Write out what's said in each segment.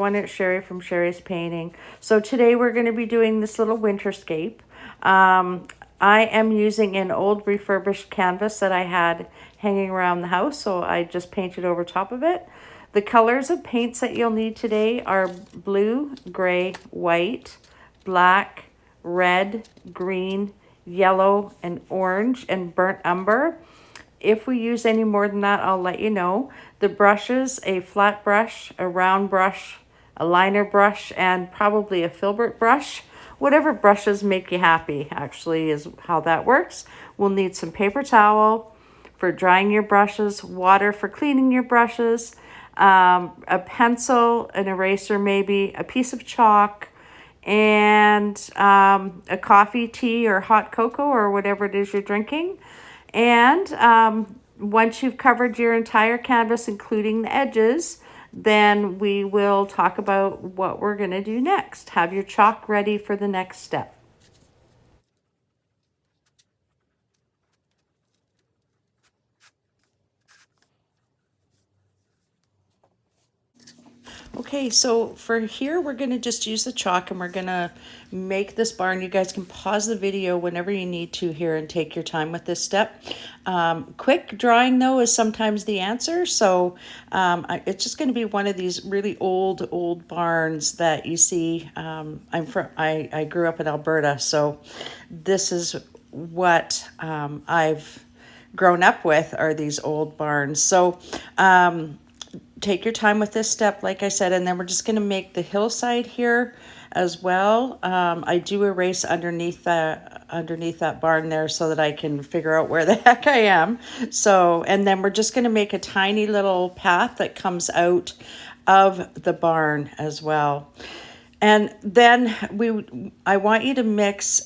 everyone, it's Sharie from Sharie's Painting. So today we're going to be doing this little winterscape. I am using an old refurbished canvas that I had hanging around the house, so I just painted over top of it. The colors of paints that you'll need today are blue, gray, white, black, red, green, yellow, and orange, and burnt umber. If we use any more than that, I'll let you know. The brushes, a flat brush, a round brush, a liner brush, and probably a filbert brush. Whatever brushes make you happy, actually, is how that works. We'll need some paper towel for drying your brushes, water for cleaning your brushes, a pencil, an eraser maybe, a piece of chalk, and a coffee, tea, or hot cocoa, or whatever it is you're drinking. And once you've covered your entire canvas, including the edges, then we will talk about what we're going to do next. Have your chalk ready for the next step. Okay, so for here, we're going to just use the chalk and we're going to make this barn. You guys can pause the video whenever you need to here and take your time with this step. Quick drawing, though, is sometimes the answer. So it's just going to be one of these really old barns that you see. I grew up in Alberta, so this is what I've grown up with, are these old barns. So take your time with this step, like I said, and then we're just going to make the hillside here as well. I do erase underneath that barn there so that I can figure out where the heck I am. So, and then we're just going to make a tiny little path that comes out of the barn as well. And then I want you to mix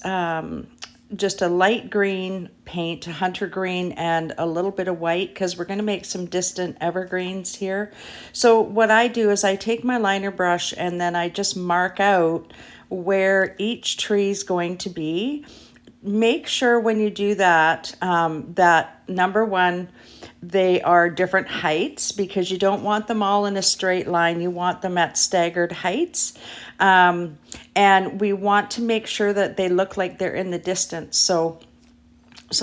just a light green paint, hunter green, and a little bit of white, because we're going to make some distant evergreens here. So what I do is I take my liner brush and then I just mark out where each tree is going to be. Make sure when you do that, that number one, they are different heights, because you don't want them all in a straight line. You want them at staggered heights. And we want to make sure that they look like they're in the distance. So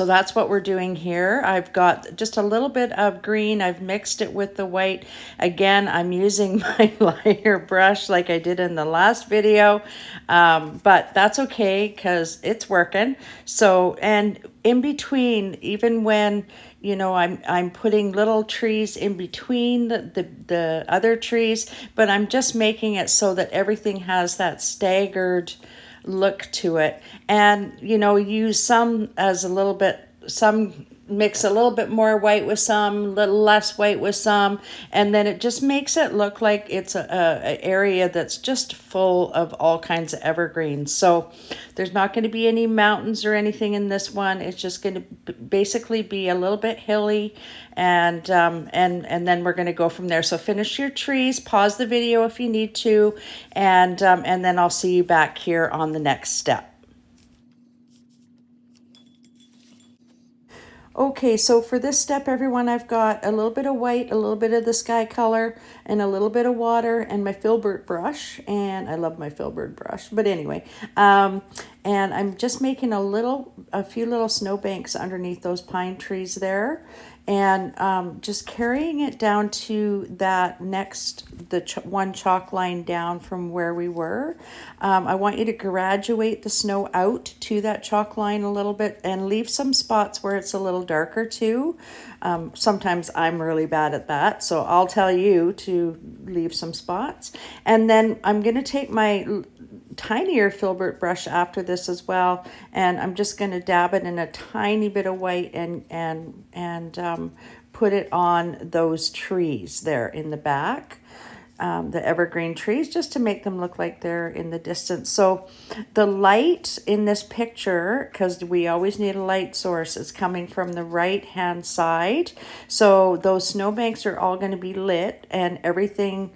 that's what we're doing here. I've got just a little bit of green. I've mixed it with the white. Again, I'm using my liner brush like I did in the last video, but that's okay because it's working. So, and in between, even when, you know, I'm putting little trees in between the other trees, but I'm just making it so that everything has that staggered look to it. And, you know, use some as a little bit, some mix a little bit more white with some, a little less white with some, and then it just makes it look like it's a area that's just full of all kinds of evergreens. So there's not going to be any mountains or anything in this one. It's just going to basically be a little bit hilly, and then we're going to go from there. So finish your trees, pause the video if you need to, and then I'll see you back here on the next step. Okay, so for this step, everyone, I've got a little bit of white, a little bit of the sky color, and a little bit of water, and my filbert brush. And I love my filbert brush, but anyway, and I'm just making a few little snowbanks underneath those pine trees there, and just carrying it down to that one chalk line down from where we were. I want you to graduate the snow out to that chalk line a little bit and leave some spots where it's a little darker too. Sometimes I'm really bad at that, so I'll tell you to leave some spots. And then I'm going to take my tinier filbert brush after this as well, and I'm just going to dab it in a tiny bit of white and put it on those trees there in the back, the evergreen trees, just to make them look like they're in the distance. So the light in this picture, because we always need a light source, is coming from the right hand side. So those snowbanks are all going to be lit, and everything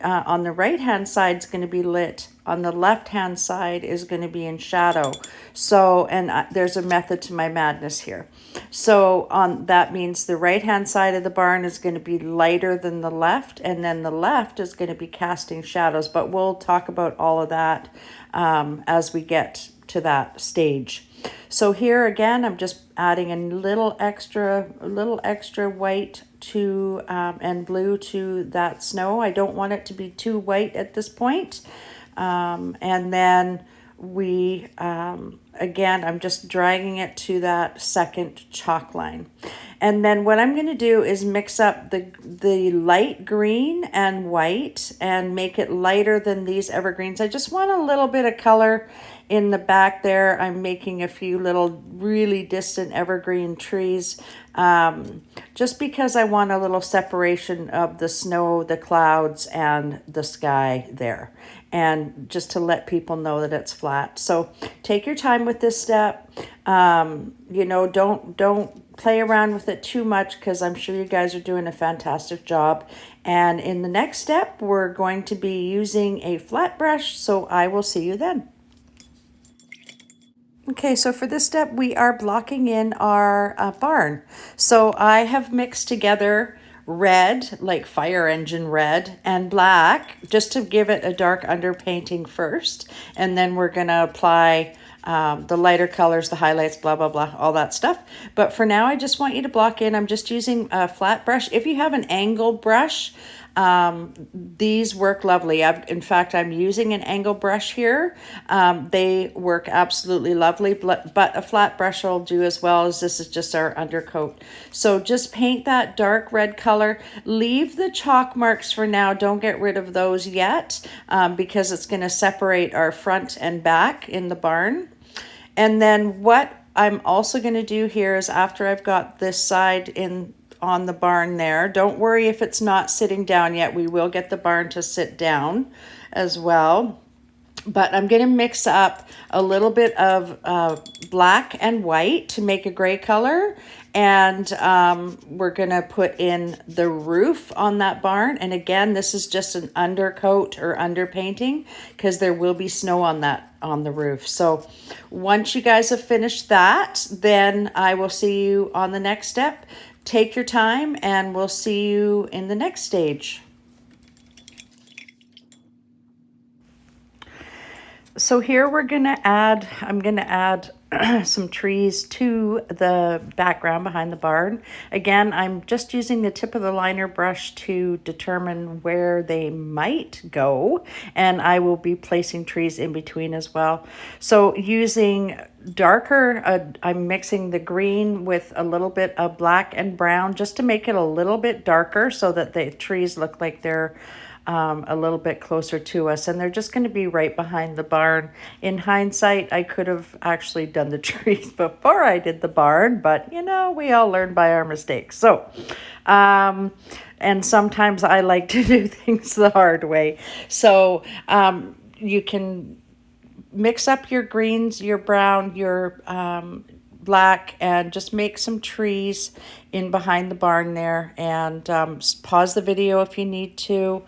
on the right hand side is going to be lit. On the left hand side is going to be in shadow. So, and there's a method to my madness here. So that means the right hand side of the barn is going to be lighter than the left, and then the left is going to be casting shadows. But we'll talk about all of that as we get to that stage. So here again, I'm just adding a little extra white to and blue to that snow. I don't want it to be too white at this point. And then we again, I'm just dragging it to that second chalk line. And then what I'm going to do is mix up the light green and white and make it lighter than these evergreens. I just want a little bit of color in the back there. I'm making a few little really distant evergreen trees just because I want a little separation of the snow, the clouds, and the sky there. And just to let people know that it's flat. So take your time with this step. You know, don't play around with it too much, because I'm sure you guys are doing a fantastic job. And in the next step, we're going to be using a flat brush. So I will see you then. Okay, so for this step, we are blocking in our barn. So I have mixed together red, like fire engine red, and black, just to give it a dark underpainting first. And then we're going to apply the lighter colors, the highlights, blah, blah, blah, all that stuff. But for now, I just want you to block in. I'm just using a flat brush. If you have an angled brush, these work lovely. In fact, I'm using an angle brush here. They work absolutely lovely, but a flat brush will do as well, as this is just our undercoat. So just paint that dark red color. Leave the chalk marks for now. Don't get rid of those yet, because it's going to separate our front and back in the barn. And then what I'm also going to do here is, after I've got this side in on the barn there, don't worry if it's not sitting down yet. We will get the barn to sit down as well. But I'm going to mix up a little bit of black and white to make a gray color. And we're going to put in the roof on that barn. And again, this is just an undercoat or underpainting, because there will be snow on the roof. So once you guys have finished that, then I will see you on the next step. Take your time, and we'll see you in the next stage. So here I'm going to add some trees to the background behind the barn. Again, I'm just using the tip of the liner brush to determine where they might go, and I will be placing trees in between as well. So using darker, I'm mixing the green with a little bit of black and brown just to make it a little bit darker, so that the trees look like they're a little bit closer to us, and they're just going to be right behind the barn. In hindsight, I could have actually done the trees before I did the barn, but you know, we all learn by our mistakes. So and sometimes I like to do things the hard way. So you can mix up your greens, your brown, your black, and just make some trees in behind the barn there. And pause the video if you need to,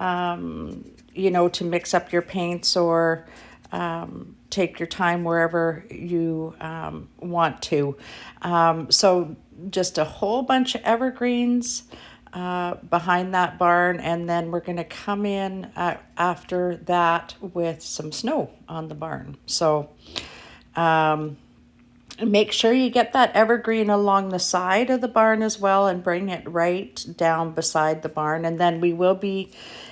you know, to mix up your paints, or take your time wherever you want to. So just a whole bunch of evergreens behind that barn, and then we're going to come in after that with some snow on the barn. So make sure you get that evergreen along the side of the barn as well, and bring it right down beside the barn. And then we will be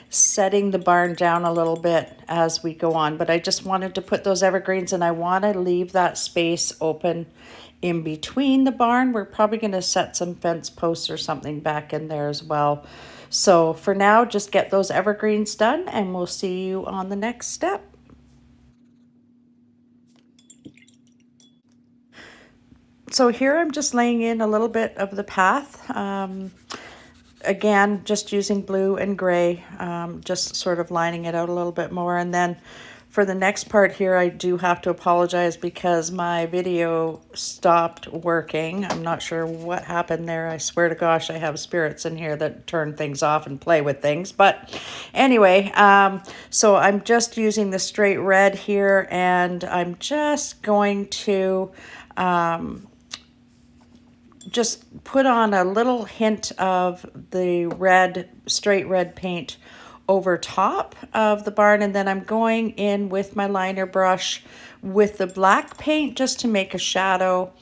setting the barn down a little bit as we go on. But I just wanted to put those evergreens, and I want to leave that space open in between the barn. We're probably going to set some fence posts or something back in there as well. So for now, just get those evergreens done, and we'll see you on the next step. So here I'm just laying in a little bit of the path. Again, just using blue and gray, just sort of lining it out a little bit more. And then for the next part here, I do have to apologize because my video stopped working. I'm not sure what happened there. I swear to gosh, I have spirits in here that turn things off and play with things. But anyway, so I'm just using the straight red here, and I'm just going to just put on a little hint of the red, straight red paint over top of the barn, and then I'm going in with my liner brush with the black paint just to make a shadow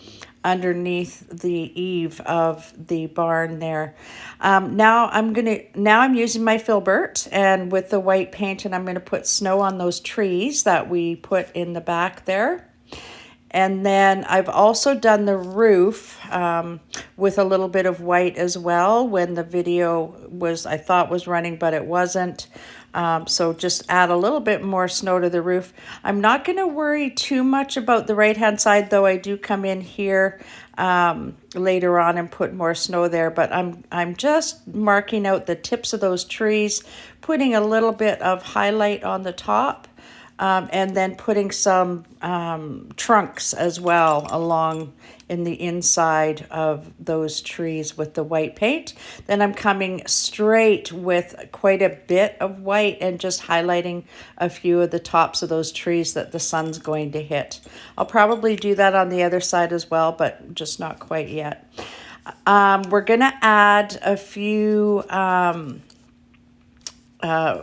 underneath the eave of the barn there. Now I'm using my filbert and with the white paint, and I'm gonna put snow on those trees that we put in the back there. And then I've also done the roof with a little bit of white as well when the video was, I thought was running, but it wasn't. So just add a little bit more snow to the roof. I'm not going to worry too much about the right-hand side, though I do come in here later on and put more snow there. But I'm just marking out the tips of those trees, putting a little bit of highlight on the top. And then putting some trunks as well along in the inside of those trees with the white paint. Then I'm coming straight with quite a bit of white and just highlighting a few of the tops of those trees that the sun's going to hit. I'll probably do that on the other side as well, but just not quite yet. We're going to add a few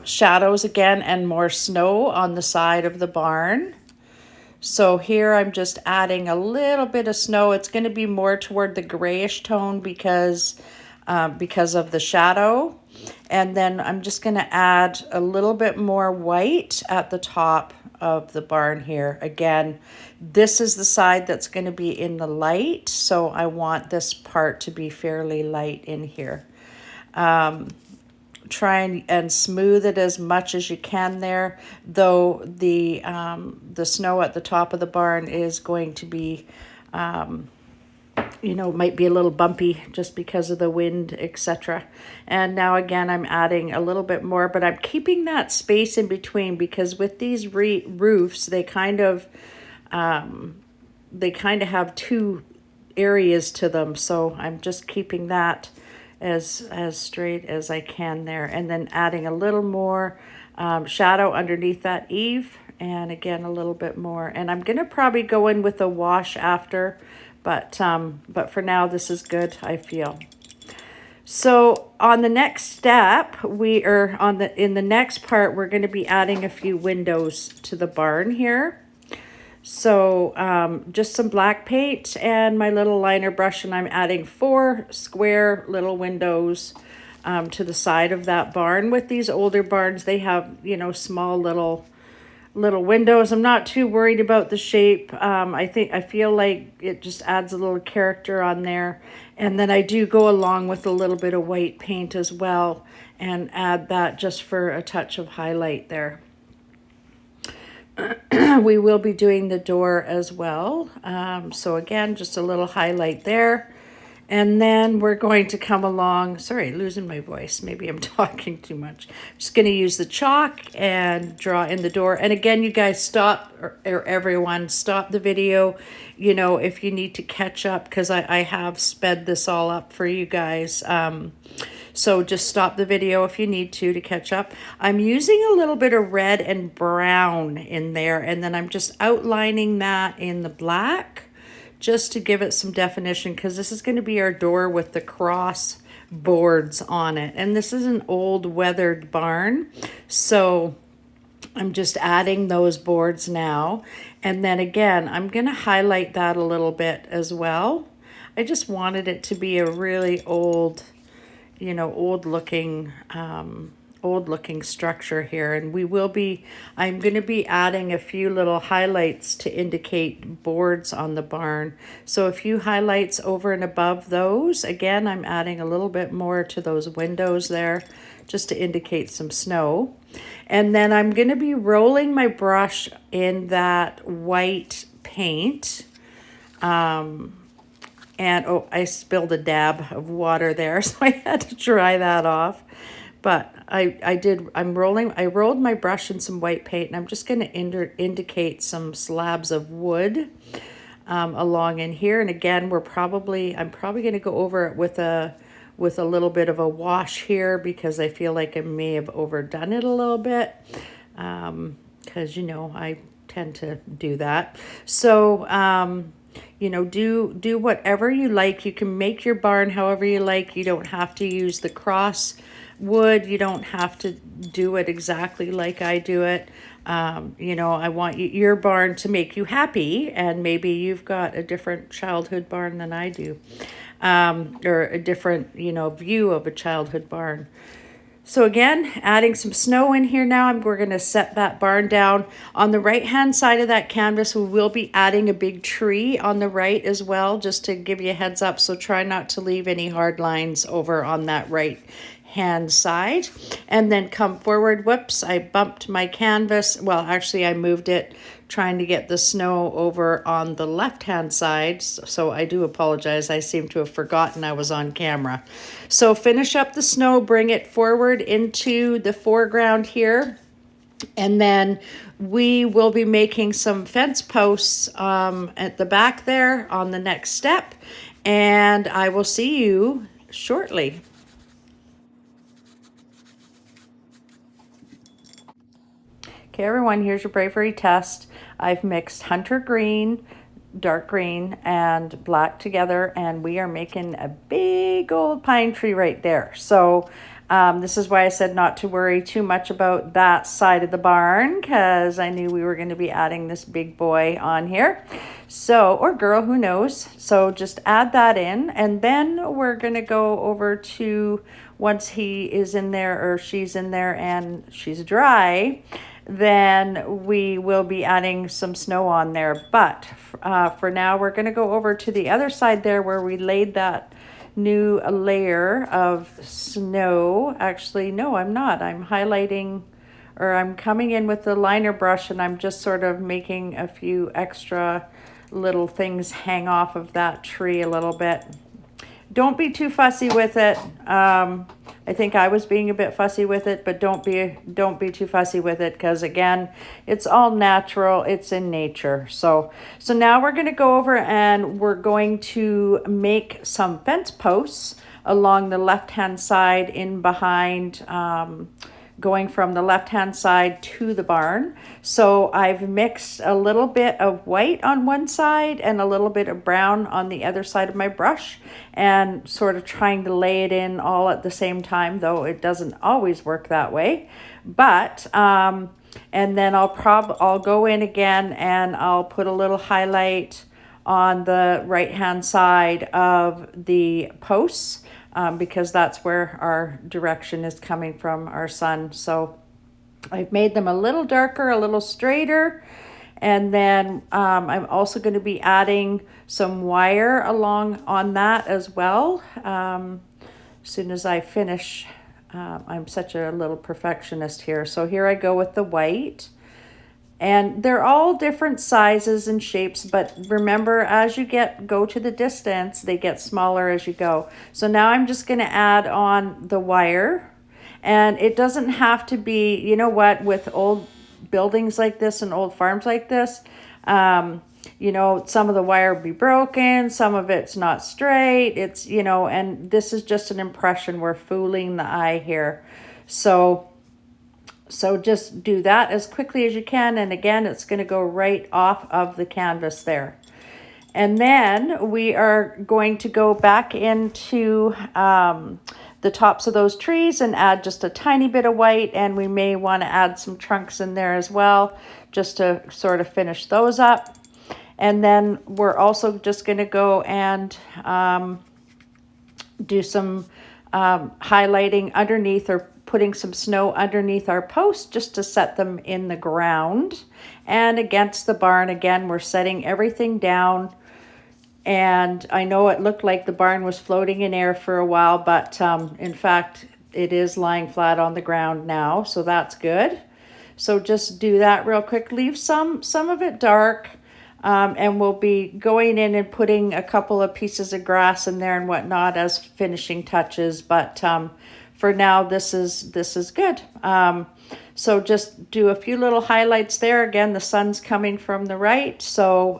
shadows again and more snow on the side of the barn. So here I'm just adding a little bit of snow. It's going to be more toward the grayish tone because of the shadow. And then I'm just going to add a little bit more white at the top of the barn here. Again, this is the side that's going to be in the light, so I want this part to be fairly light in here. Try and smooth it as much as you can there, though the snow at the top of the barn is going to be, might be a little bumpy just because of the wind, etc. And now again, I'm adding a little bit more, but I'm keeping that space in between because with these roofs, they kind of have two areas to them. So I'm just keeping that as straight as I can there, and then adding a little more shadow underneath that eave, and again a little bit more. And I'm gonna probably go in with a wash after, but for now this is good, I feel. So on the next step, in the next part, we're going to be adding a few windows to the barn here. So just some black paint and my little liner brush, and I'm adding 4 square little windows to the side of that barn. With these older barns, they have, small little windows. I'm not too worried about the shape. I feel like it just adds a little character on there. And then I do go along with a little bit of white paint as well and add that just for a touch of highlight there. We will be doing the door as well. So again, just a little highlight there. And then we're going to come along, sorry, losing my voice. Maybe I'm talking too much. I'm just going to use the chalk and draw in the door. And again, you guys stop, or everyone, stop the video, if you need to catch up, because I have sped this all up for you guys. So just stop the video if you need to catch up. I'm using a little bit of red and brown in there, and then I'm just outlining that in the black just to give it some definition, because this is going to be our door with the cross boards on it. And this is an old weathered barn, so I'm just adding those boards now. And then again, I'm going to highlight that a little bit as well. I just wanted it to be a really old old looking structure here. And I'm going to be adding a few little highlights to indicate boards on the barn. So a few highlights over and above those. Again, I'm adding a little bit more to those windows there just to indicate some snow. And then I'm going to be rolling my brush in that white paint. And I spilled a dab of water there, so I had to dry that off. But I rolled my brush in some white paint, and I'm just going to indicate some slabs of wood along in here. And again, I'm probably going to go over it with a little bit of a wash here, because I feel like I may have overdone it a little bit, because I tend to do that. So do whatever you like. You can make your barn however you like. You don't have to use the cross wood. You don't have to do it exactly like I do it. I want your barn to make you happy, and maybe you've got a different childhood barn than I do, or a different, view of a childhood barn. So again, adding some snow in here now. We're going to set that barn down. On the right-hand side of that canvas, we will be adding a big tree on the right as well, just to give you a heads up. So try not to leave any hard lines over on that right-hand side. And then come forward. Whoops, I bumped my canvas. Well, actually, I moved it trying to get the snow over on the left-hand side. So I do apologize. I seem to have forgotten I was on camera. So finish up the snow, bring it forward into the foreground here. And then we will be making some fence posts at the back there on the next step. And I will see you shortly. Okay, everyone, here's your bravery test. I've mixed hunter green, dark green, and black together, and we are making a big old pine tree right there. So this is why I said not to worry too much about that side of the barn, because I knew we were going to be adding this big boy on here. So, or girl, who knows? So just add that in, and then we're going to go over to, once he is in there or she's in there and she's dry, then we will be adding some snow on there. But for now, we're going to go over to the other side there where we laid that new layer of snow. Actually, no, I'm not. I'm highlighting, or I'm coming in with the liner brush, and I'm just sort of making a few extra little things hang off of that tree a little bit. Don't be too fussy with it. I think I was being a bit fussy with it, but don't be too fussy with it, because again, it's all natural. It's in nature. So now we're going to go over and we're going to make some fence posts along the left-hand side in behind, going from the left-hand side to the barn. So I've mixed a little bit of white on one side and a little bit of brown on the other side of my brush, and sort of trying to lay it in all at the same time, though it doesn't always work that way. But and then I'll go in again and I'll put a little highlight on the right-hand side of the posts, because that's where our direction is coming from, our sun. So I've made them a little darker, a little straighter. And then I'm also going to be adding some wire along on that as well. As soon as I finish, I'm such a little perfectionist here. So here I go with the white. And they're all different sizes and shapes, but remember, as you go to the distance, they get smaller as you go. So now I'm just going to add on the wire. And it doesn't have to be, you know what, with old buildings like this and old farms like this, some of the wire will be broken, some of it's not straight, it's, and this is just an impression. We're fooling the eye here. So just do that as quickly as you can. And again, it's going to go right off of the canvas there. And then we are going to go back into the tops of those trees and add just a tiny bit of white. And we may want to add some trunks in there as well, just to sort of finish those up. And then we're also just going to go and do some highlighting underneath, or putting some snow underneath our posts, just to set them in the ground and against the barn. Again, we're setting everything down. And I know it looked like the barn was floating in air for a while, but in fact, it is lying flat on the ground now. So that's good. So just do that real quick. Leave some of it dark. And we'll be going in and putting a couple of pieces of grass in there and whatnot as finishing touches. But for now, this is good. So just do a few little highlights there. Again, the sun's coming from the right, so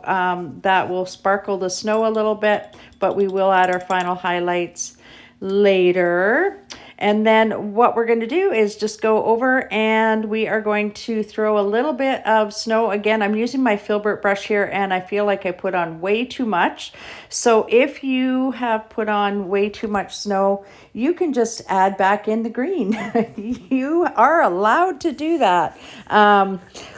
that will sparkle the snow a little bit, but we will add our final highlights later. And then what we're going to do is just go over and we are going to throw a little bit of snow. Again, I'm using my filbert brush here and I feel like I put on way too much. So if you have put on way too much snow, you can just add back in the green. You are allowed to do that.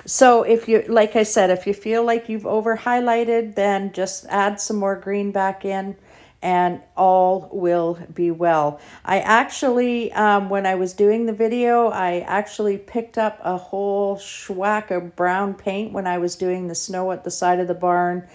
So if you, like I said, if you feel like you've over highlighted, then just add some more green back in, and all will be well. I actually, when I was doing the video, I actually picked up a whole schwack of brown paint when I was doing the snow at the side of the barn.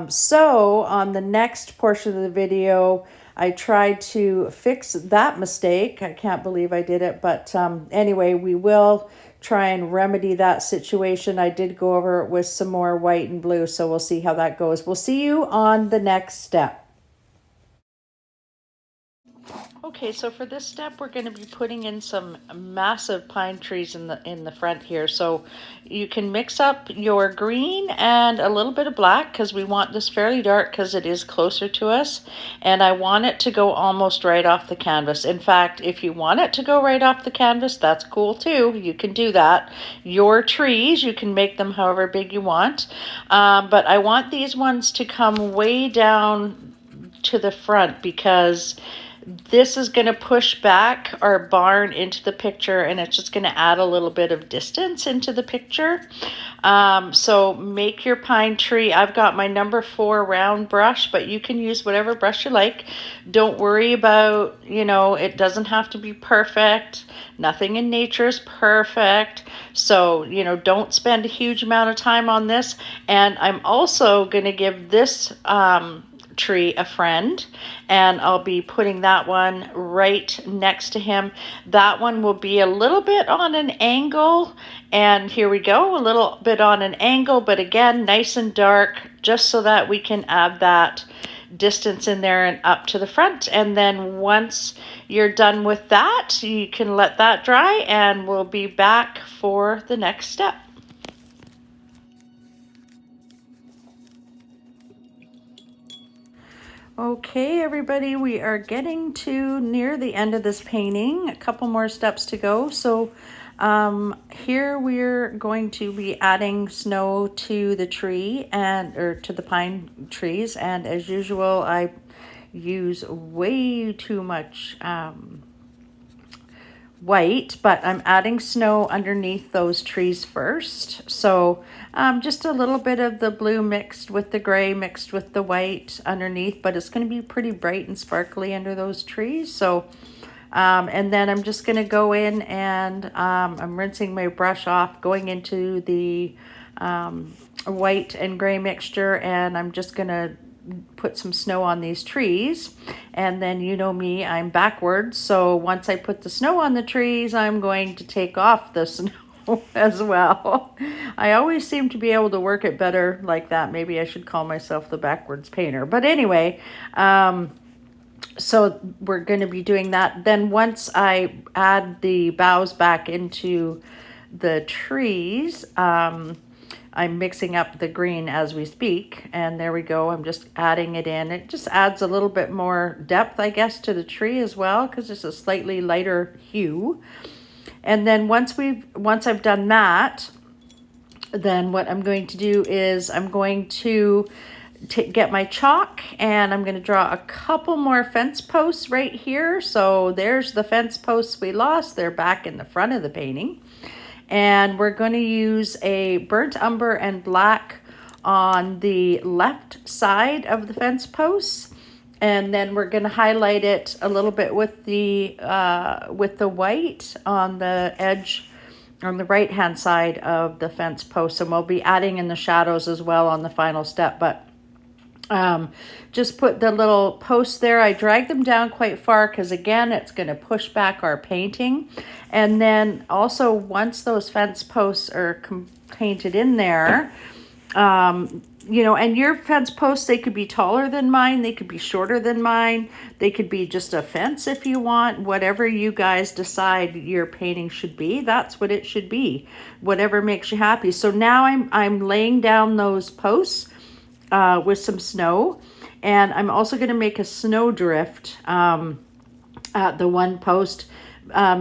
So on the next portion of the video, I tried to fix that mistake. I can't believe I did it, but anyway, we will try and remedy that situation. I did go over it with some more white and blue, so we'll see how that goes. We'll see you on the next step. Okay, so for this step, we're going to be putting in some massive pine trees in the front here. So you can mix up your green and a little bit of black because we want this fairly dark because it is closer to us. And I want it to go almost right off the canvas. In fact, if you want it to go right off the canvas, that's cool too. You can do that. Your trees, you can make them however big you want. But I want these ones to come way down to the front because this is going to push back our barn into the picture, and it's just going to add a little bit of distance into the picture. So make your pine tree. I've got my number 4 round brush, but you can use whatever brush you like. Don't worry about, it doesn't have to be perfect. Nothing in nature is perfect. So, don't spend a huge amount of time on this. And I'm also going to give this tree a friend, and I'll be putting that one right next to him. That one will be a little bit on an angle, and here we go, a little bit on an angle, but again, nice and dark, just so that we can add that distance in there and up to the front. And then once you're done with that, you can let that dry, and we'll be back for the next step. Okay, everybody, we are getting to near the end of this painting. A couple more steps to go. So here we're going to be adding snow to the tree or to the pine trees. And as usual, I use way too much white, but I'm adding snow underneath those trees first. So just a little bit of the blue mixed with the gray, mixed with the white underneath, but it's going to be pretty bright and sparkly under those trees. So and then I'm just going to go in and I'm rinsing my brush off, going into the white and gray mixture, and I'm just going to put some snow on these trees. And then, you know me, I'm backwards, so once I put the snow on the trees, I'm going to take off the snow as well. I always seem to be able to work it better like that. Maybe I should call myself the backwards painter, but anyway, so we're going to be doing that. Then once I add the boughs back into the trees, I'm mixing up the green as we speak, and there we go. I'm just adding it in. It just adds a little bit more depth, I guess, to the tree as well, because it's a slightly lighter hue. And then once I've done that, then what I'm going to do is I'm going to get my chalk, and I'm going to draw a couple more fence posts right here. So there's the fence posts we lost. They're back in the front of the painting. And we're going to use a burnt umber and black on the left side of the fence posts. And then we're going to highlight it a little bit with the white on the edge on the right hand side of the fence post. And we'll be adding in the shadows as well on the final step. But just put the little posts there. I drag them down quite far because again, it's going to push back our painting. And then also once those fence posts are painted in there, you know, and your fence posts, they could be taller than mine, they could be shorter than mine, they could be just a fence if you want. Whatever you guys decide your painting should be, that's what it should be. Whatever makes you happy. So now I'm laying down those posts with some snow, and I'm also going to make a snow drift at the one post.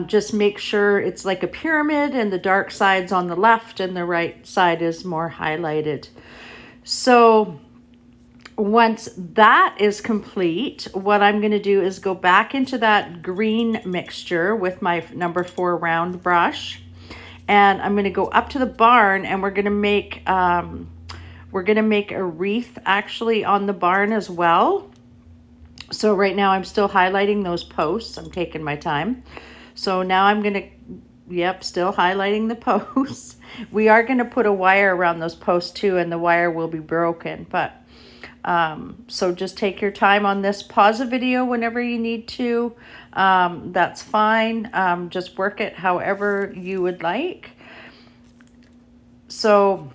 Just make sure it's like a pyramid and the dark side's on the left and the right side is more highlighted. So once that is complete, what I'm going to do is go back into that green mixture with my number 4 round brush, and I'm going to go up to the barn, and we're going to make a wreath actually on the barn as well. So right now I'm still highlighting those posts. I'm taking my time. So now I'm going to, yep, still highlighting the posts. We are going to put a wire around those posts too, and the wire will be broken. But so just take your time on this. Pause the video whenever you need to. That's fine. Just work it however you would like. So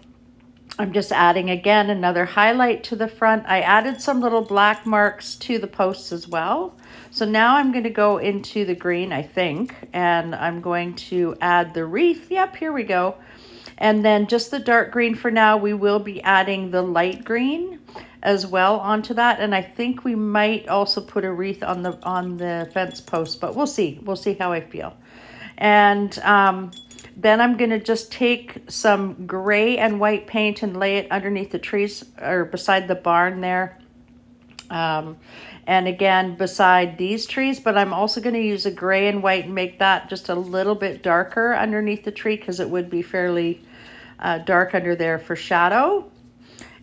I'm just adding again another highlight to the front. I added some little black marks to the posts as well. So now I'm going to go into the green, I think, and I'm going to add the wreath. Yep, here we go. And then just the dark green for now. We will be adding the light green as well onto that, and I think we might also put a wreath on the fence post, but we'll see. We'll see how I feel. And then I'm going to just take some gray and white paint and lay it underneath the trees or beside the barn there. And again, beside these trees, but I'm also going to use a gray and white and make that just a little bit darker underneath the tree, because it would be fairly dark under there for shadow.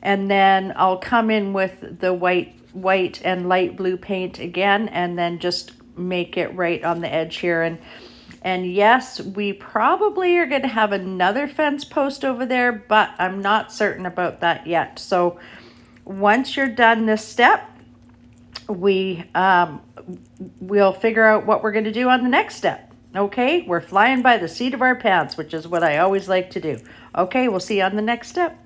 And then I'll come in with the white and light blue paint again, and then just make it right on the edge here. And yes, we probably are going to have another fence post over there, but I'm not certain about that yet. So once you're done this step, we'll figure out what we're going to do on the next step. Okay, we're flying by the seat of our pants, which is what I always like to do. Okay, we'll see you on the next step.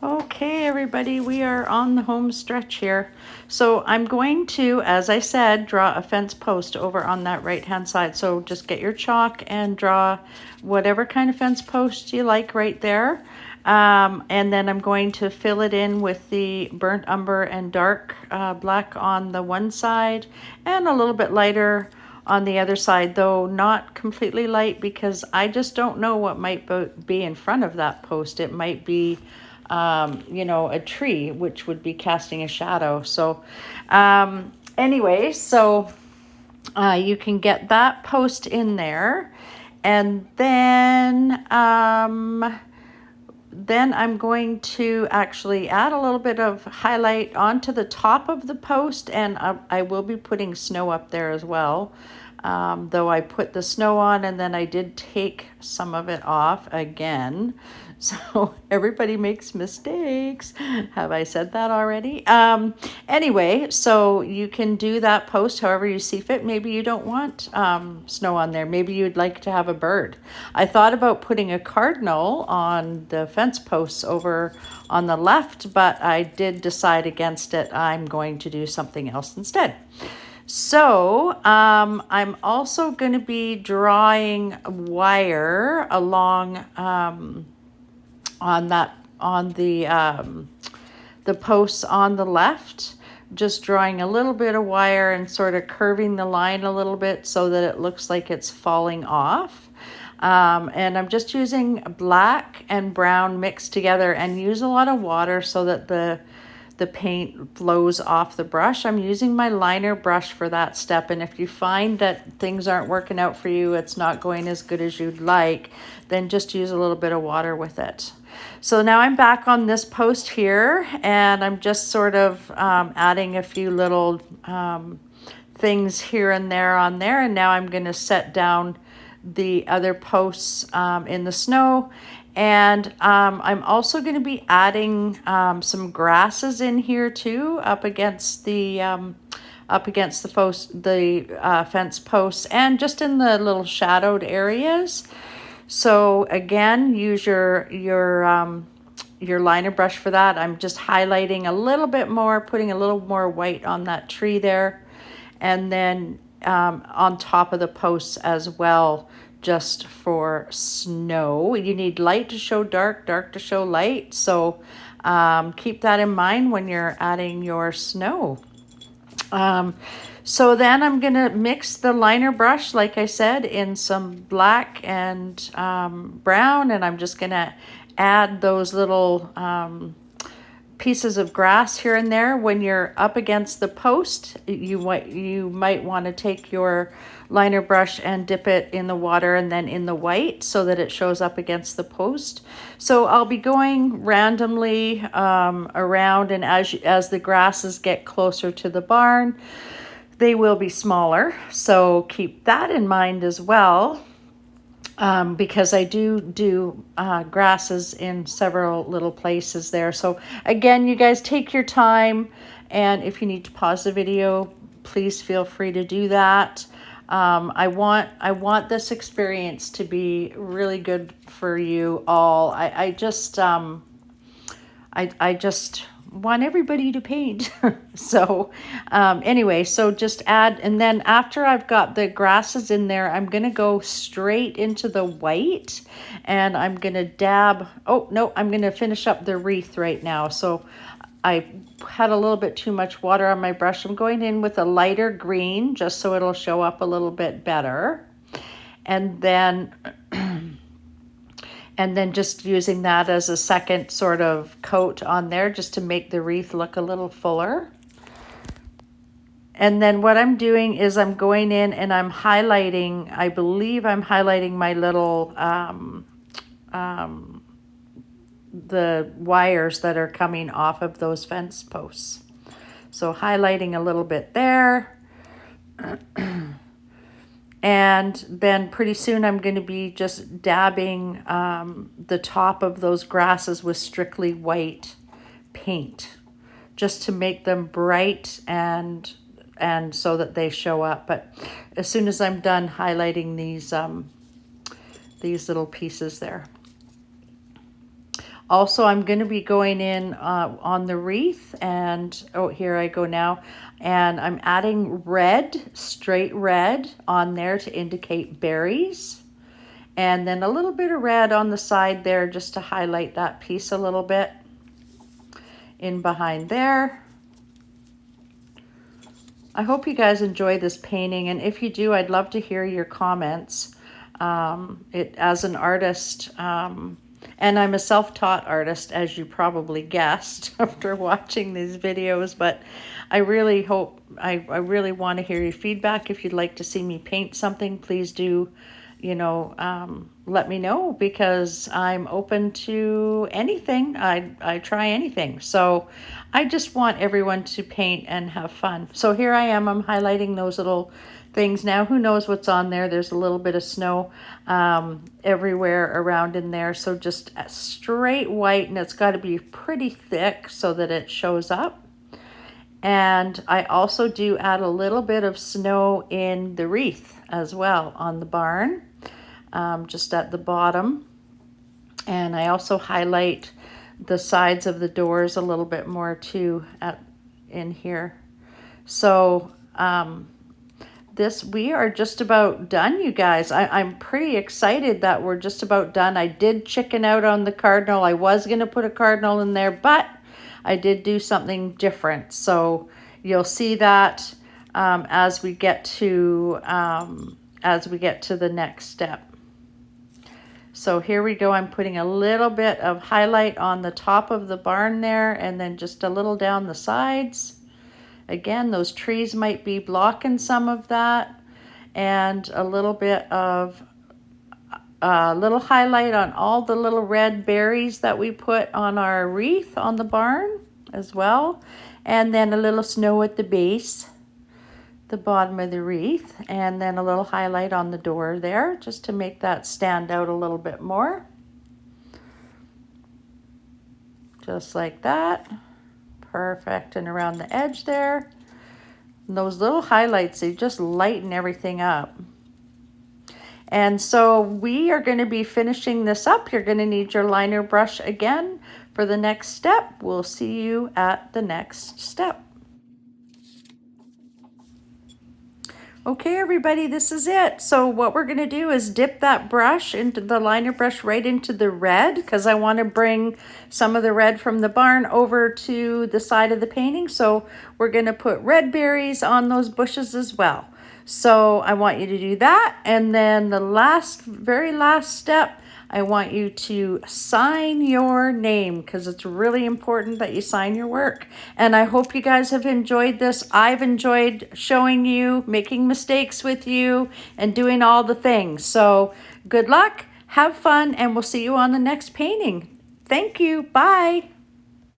Okay, everybody, we are on the home stretch here. So I'm going to, as I said, draw a fence post over on that right-hand side. So just get your chalk and draw whatever kind of fence post you like right there. And then I'm going to fill it in with the burnt umber and dark black on the one side and a little bit lighter on the other side, though not completely light, because I just don't know what might be in front of that post. It might be you know, a tree, which would be casting a shadow. So anyway, so you can get that post in there, and then I'm going to actually add a little bit of highlight onto the top of the post, and I will be putting snow up there as well. Though I put the snow on and then I did take some of it off again. So everybody makes mistakes. Have I said that already? Anyway, so you can do that post however you see fit. Maybe you don't want snow on there. Maybe you'd like to have a bird. I thought about putting a cardinal on the fence posts over on the left, but I did decide against it. I'm going to do something else instead. So I'm also going to be drawing wire along on the posts on the left, just drawing a little bit of wire and sort of curving the line a little bit so that it looks like it's falling off. And I'm just using black and brown mixed together, and use a lot of water so that the paint flows off the brush. I'm using my liner brush for that step, and if you find that things aren't working out for you, it's not going as good as you'd like, then just use a little bit of water with it. So now I'm back on this post here, and I'm just sort of adding a few little things here and there on there, and now I'm going to set down the other posts in the snow. And I'm also going to be adding some grasses in here too, up against the up against the fence posts and just in the little shadowed areas. So again, use your liner brush for that. I'm just highlighting a little bit more, putting a little more white on that tree there. And then on top of the posts as well, just for snow. You need light to show dark, dark to show light. So keep that in mind when you're adding your snow. So then I'm going to mix the liner brush, like I said, in some black and brown, and I'm just going to add those little pieces of grass here and there. When you're up against the post, you might want to take your liner brush and dip it in the water and then in the white so that it shows up against the post. So I'll be going randomly around, and as the grasses get closer to the barn, they will be smaller. So keep that in mind as well. Because I do grasses in several little places there. So again, you guys take your time, and if you need to pause the video, please feel free to do that. I want this experience to be really good for you all. I just want everybody to paint. So anyway, so just add, and then after I've got the grasses in there, I'm going to go straight into the white, and I'm going to dab, oh no, I'm going to finish up the wreath right now. So I had a little bit too much water on my brush. I'm going in with a lighter green just so it'll show up a little bit better. And then just using that as a second sort of coat on there just to make the wreath look a little fuller. And then what I'm doing is I'm going in and I'm highlighting, I believe I'm highlighting my little, the wires that are coming off of those fence posts. So highlighting a little bit there. And then pretty soon I'm going to be just dabbing the top of those grasses with strictly white paint, just to make them bright and so that they show up. But as soon as I'm done highlighting these little pieces there. Also, I'm going to be going in on the wreath, and oh, here I go now. And I'm adding red, straight red on there to indicate berries. And then a little bit of red on the side there just to highlight that piece a little bit in behind there. I hope you guys enjoy this painting, and if you do, I'd love to hear your comments. As an artist, and I'm a self-taught artist, as you probably guessed after watching these videos, but I really hope, I really want to hear your feedback. If you'd like to see me paint something, please do, let me know, because I'm open to anything. I try anything. So I just want everyone to paint and have fun. So here I am, I'm highlighting those little things now. Who knows what's on there? There's a little bit of snow everywhere around in there. So just a straight white, and it's got to be pretty thick so that it shows up. And I also do add a little bit of snow in the wreath as well on the barn, just at the bottom. And I also highlight the sides of the doors a little bit more too in here. So we are just about done, you guys. I'm pretty excited that we're just about done. I did chicken out on the cardinal. I was going to put a cardinal in there, but I did do something different. So you'll see that as we get to the next step. So here we go. I'm putting a little bit of highlight on the top of the barn there, and then just a little down the sides. Again, those trees might be blocking some of that, and a little bit of little highlight on all the little red berries that we put on our wreath on the barn as well. And then a little snow at the base, the bottom of the wreath, and then a little highlight on the door there just to make that stand out a little bit more. Just like that. Perfect. And around the edge there. And those little highlights, they just lighten everything up. And so we are going to be finishing this up. You're going to need your liner brush again for the next step. We'll see you at the next step. Okay, everybody, this is it. So what we're going to do is dip that brush into the liner brush right into the red, because I want to bring some of the red from the barn over to the side of the painting. So we're going to put red berries on those bushes as well. So I want you to do that. And then the very last step, I want you to sign your name, because it's really important that you sign your work. And I hope you guys have enjoyed this. I've enjoyed showing you, making mistakes with you, and doing all the things. So good luck, have fun, and we'll see you on the next painting. Thank you. Bye.